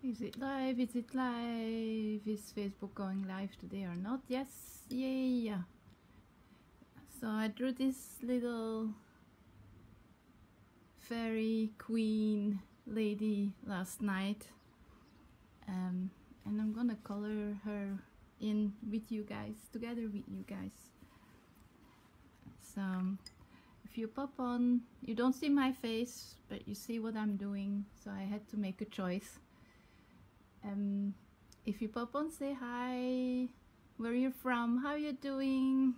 Is it live? Is it live? Is Facebook going live today or not? Yes, yay! So I drew this little fairy queen lady last night, and I'm gonna color her in with you guys, together with you guys. So if you pop on, you don't see my face, but you see what I'm doing, so I had to make a choice. If you pop on, say hi, where you're from, how you doing,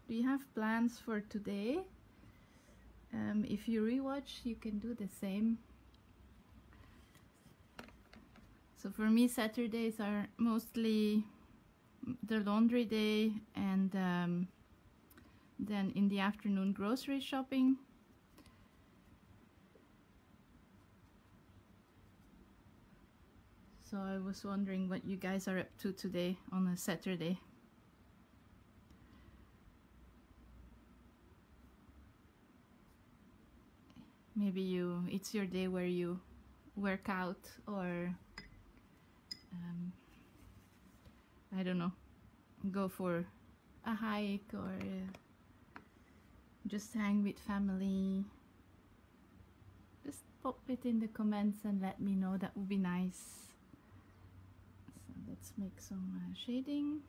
do you have plans for today? If you rewatch, you can do the same. So for me, Saturdays are mostly the laundry day, and then in the afternoon grocery shopping. So I was wondering what you guys are up to today on a Saturday. Maybe it's your day where you work out, or I don't know, go for a hike, or just hang with family. Just pop it in the comments and let me know, that would be nice. So let's make some shading.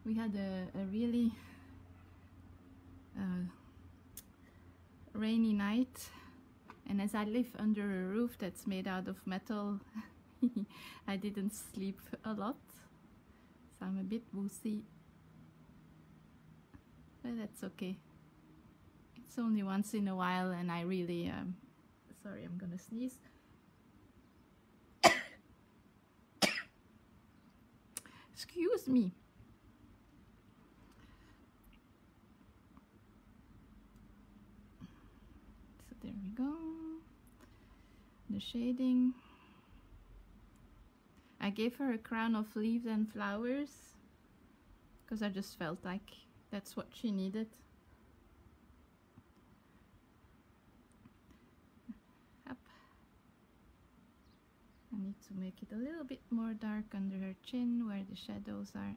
We had a really rainy night, and as I live under a roof that's made out of metal, I didn't sleep a lot, so I'm a bit woozy, but that's okay. It's only once in a while, and I really sorry, I'm gonna sneeze. Excuse me. So there we go, the shading. I gave her a crown of leaves and flowers because I just felt like that's what she needed. Up. I need to make it a little bit more dark under her chin where the shadows are.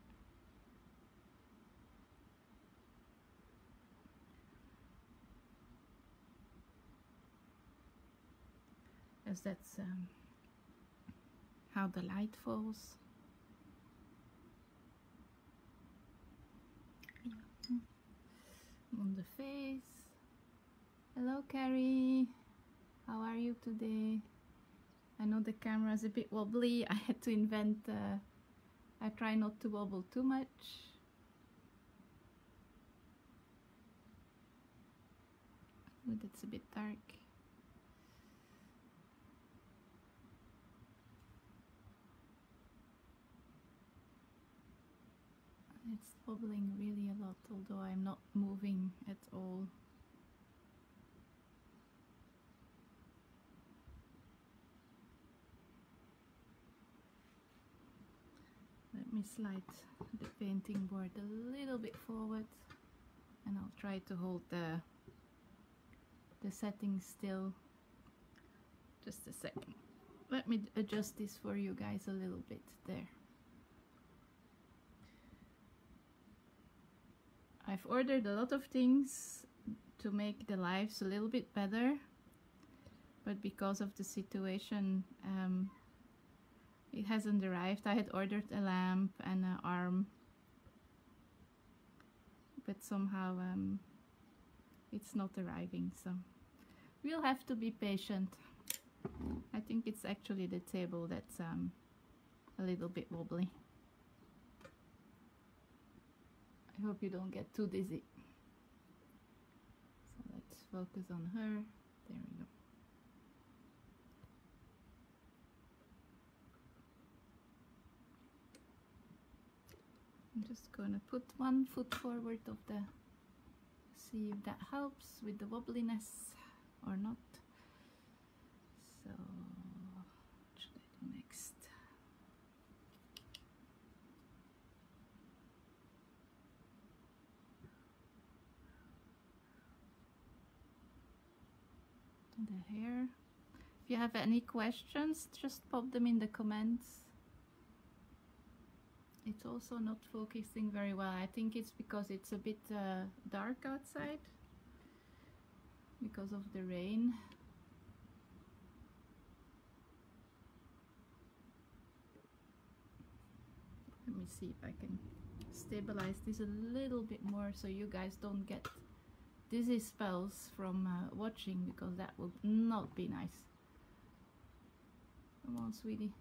As that's how the light falls. On the face. Hello Carrie, how are you today? I know the camera is a bit wobbly. I had to invent, I try not to wobble too much. But it's a bit dark. It's wobbling really a lot, although I'm not moving at all. Let me slide the painting board a little bit forward, and I'll try to hold the settings still. Just a second. Let me adjust this for you guys a little bit there. I've ordered a lot of things to make the lives a little bit better, but because of the situation, it hasn't arrived. I had ordered a lamp and an arm, but somehow it's not arriving, so we'll have to be patient. I think it's actually the table that's a little bit wobbly. I hope you don't get too dizzy. So let's focus on her. There we go. I'm just gonna put one foot forward of the, see if that helps with the wobbliness or not. So what should I do next? the hair. If you have any questions, just pop them in the comments. It's also not focusing very well. I think it's because it's a bit dark outside because of the rain. Let me see if I can stabilize this a little bit more so you guys don't get dizzy spells from watching, because that would not be nice. Come on, sweetie.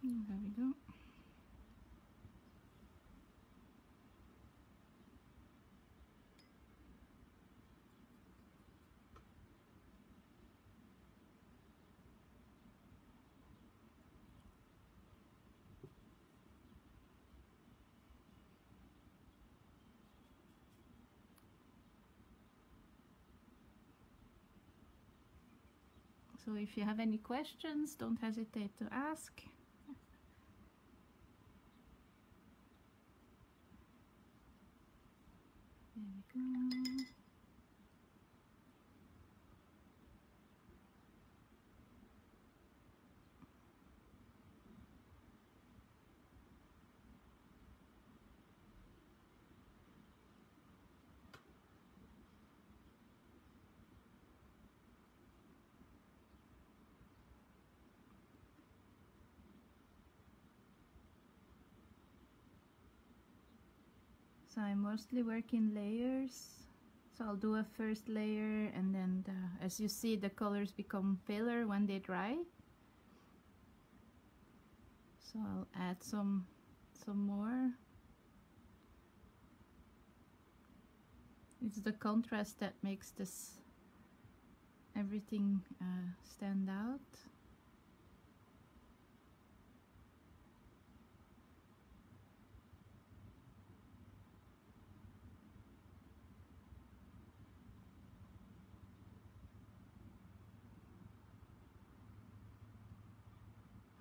There we go. So if you have any questions, don't hesitate to ask. There we go. So I mostly work in layers. So I'll do a first layer, and then as you see, the colors become paler when they dry. So I'll add some more. It's the contrast that makes this everything stand out.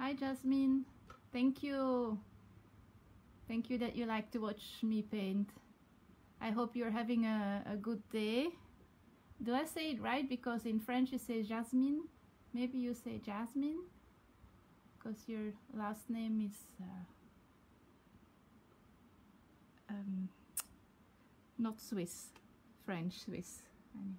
Hi Jasmine, thank you. Thank you that you like to watch me paint. I hope you're having a good day. Do I say it right? Because in French you say Jasmine. Maybe you say Jasmine, because your last name is not Swiss, French Swiss. Anyway.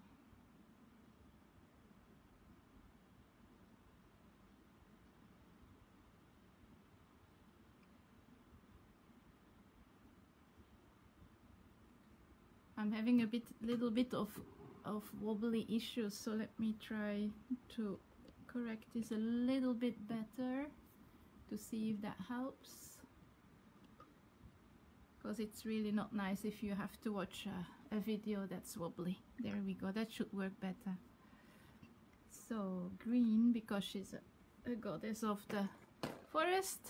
I'm having a little bit of wobbly issues, so let me try to correct this a little bit better to see if that helps, because it's really not nice if you have to watch a video that's wobbly. There we go, that should work better. So green, because she's a goddess of the forest.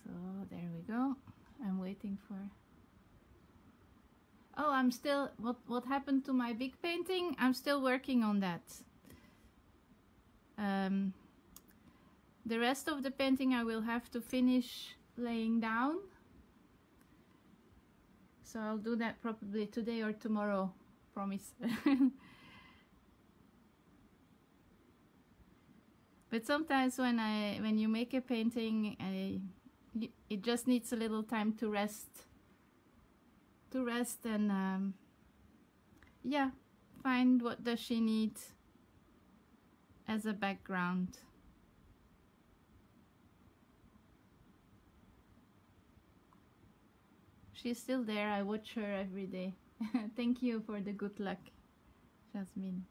So there we go. I'm waiting for... Oh, I'm still... What happened to my big painting? I'm still working on that. The rest of the painting I will have to finish laying down. So I'll do that probably today or tomorrow, promise. But sometimes when you make a painting, it just needs a little time to rest and yeah, find what does she need as a background. She's still there. I watch her every day. Thank you for the good luck, Jasmine.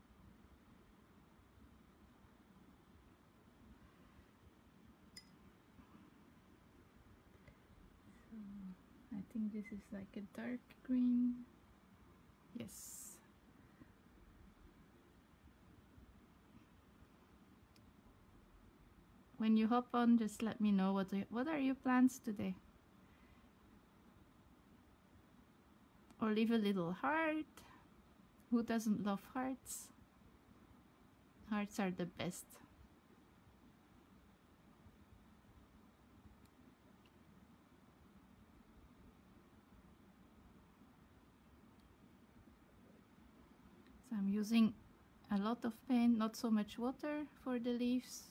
So, I think this is like a dark green. Yes. When you hop on, just let me know what are your plans today. Or leave a little heart. Who doesn't love hearts? Hearts are the best. So I'm using a lot of paint, not so much water for the leaves.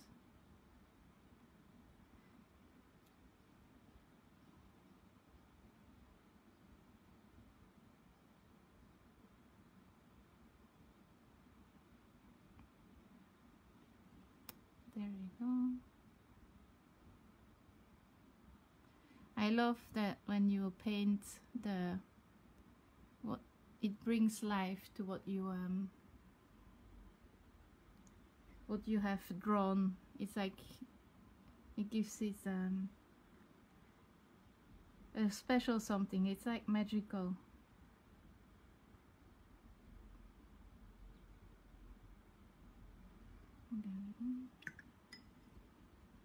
There you go. I love that when you paint what it brings life to what you have drawn. It's like it gives it a special something. It's like magical.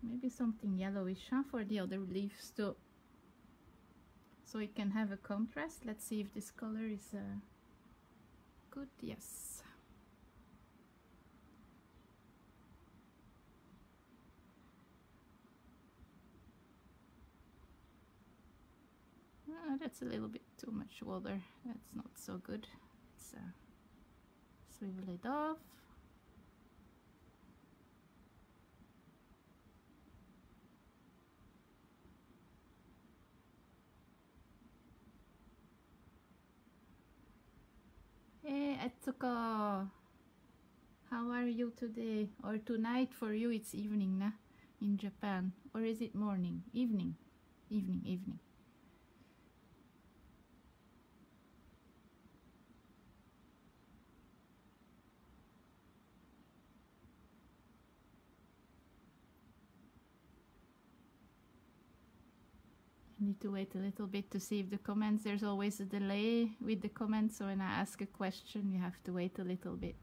Maybe something yellowish, huh, for the other leaves too, so it can have a contrast. Let's see if this color is good. Yes. That's a little bit too much water. That's not so good. Let's swivel it off. Hey Etsuko, how are you today? Or tonight? For you it's evening, nah? In Japan. Or is it morning? Evening. Evening. I need to wait a little bit to see if the comments, there's always a delay with the comments, so when I ask a question you have to wait a little bit.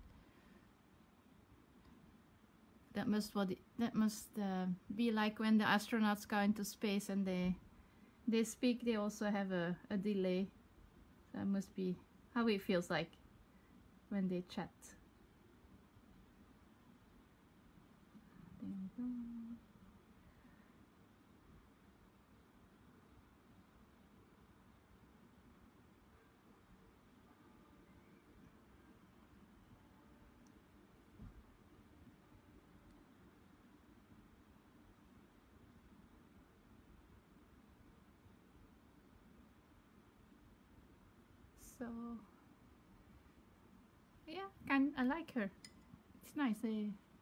That must be like when the astronauts go into space and they speak, they also have a delay. So that must be how it feels like when they chat. There we go. So yeah, I like her. It's nice.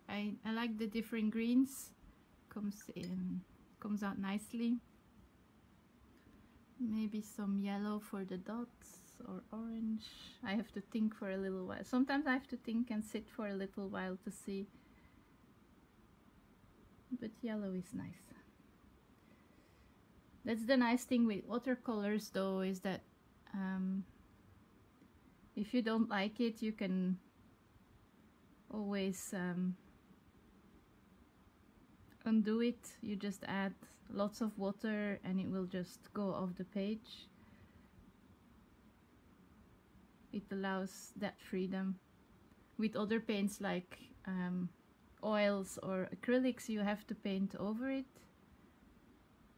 I like the different greens. Comes out nicely. Maybe some yellow for the dots or orange. I have to think for a little while. Sometimes I have to think and sit for a little while to see. But yellow is nice. That's the nice thing with watercolors though, is that if you don't like it, you can always undo it. You just add lots of water and it will just go off the page. It allows that freedom. With other paints like oils or acrylics, you have to paint over it.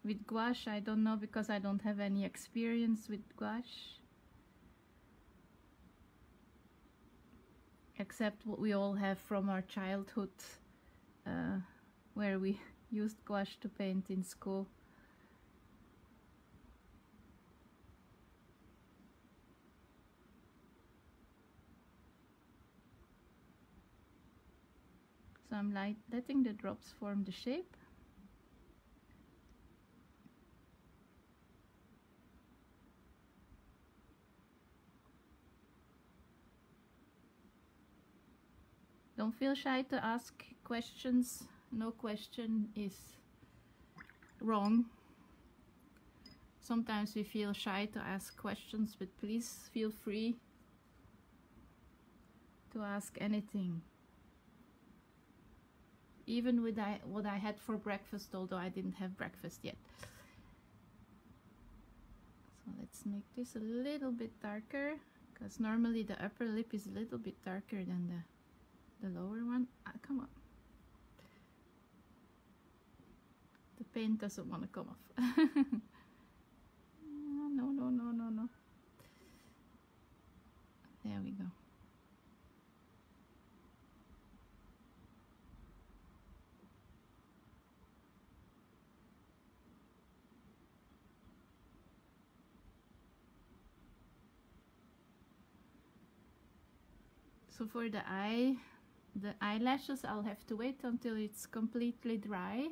With gouache, I don't know, because I don't have any experience with gouache. Except what we all have from our childhood, where we used gouache to paint in school. So I'm letting the drops form the shape. Don't feel shy to ask questions. No question is wrong. Sometimes we feel shy to ask questions, but please feel free to ask anything. Even with what I had for breakfast, although I didn't have breakfast yet. So let's make this a little bit darker, because normally the upper lip is a little bit darker than the lower one. Come on. The paint doesn't want to come off. No, no, no, no, no. There we go. So for the eyelashes, I'll have to wait until it's completely dry.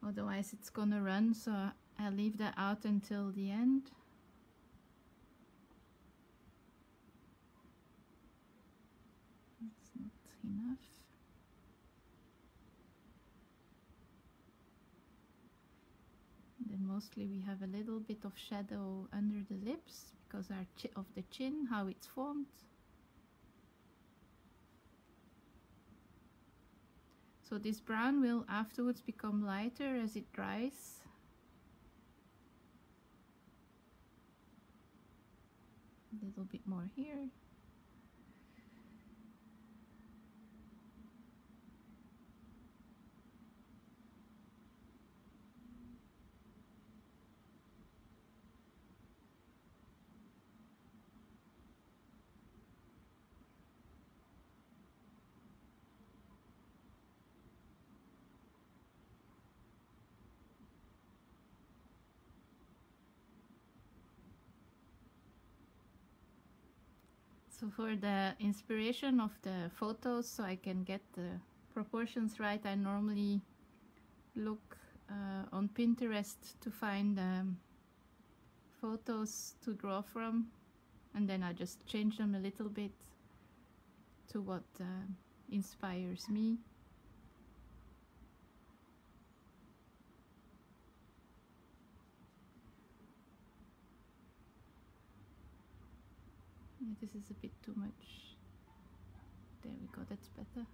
Otherwise it's gonna run, so I'll leave that out until the end. That's not enough. Then mostly we have a little bit of shadow under the lips because of the chin, how it's formed. So this brown will afterwards become lighter as it dries. A little bit more here. So for the inspiration of the photos, so I can get the proportions right, I normally look on Pinterest to find photos to draw from, and then I just change them a little bit to what inspires me. Yeah, this is a bit too much. There we go, that's better.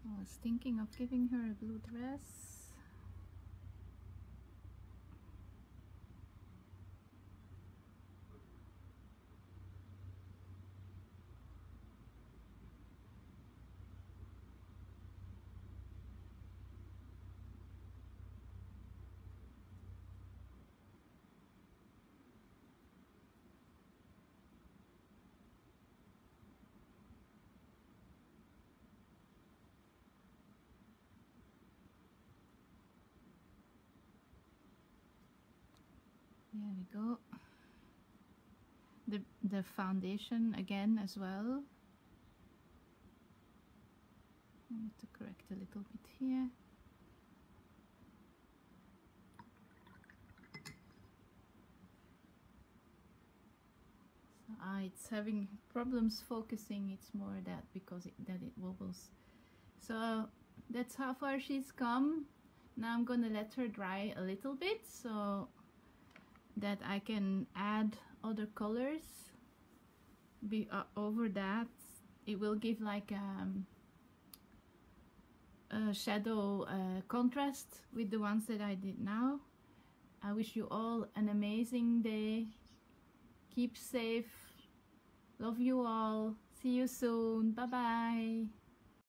I was thinking of giving her a blue dress. There we go. The foundation again as well. I need to correct a little bit here. So, it's having problems focusing. It's more that because it wobbles. So that's how far she's come. Now I'm gonna let her dry a little bit so that I can add other colors over that. It will give like a shadow contrast with the ones that I did now. I wish you all an amazing day. Keep safe. Love you all. See you soon. Bye bye.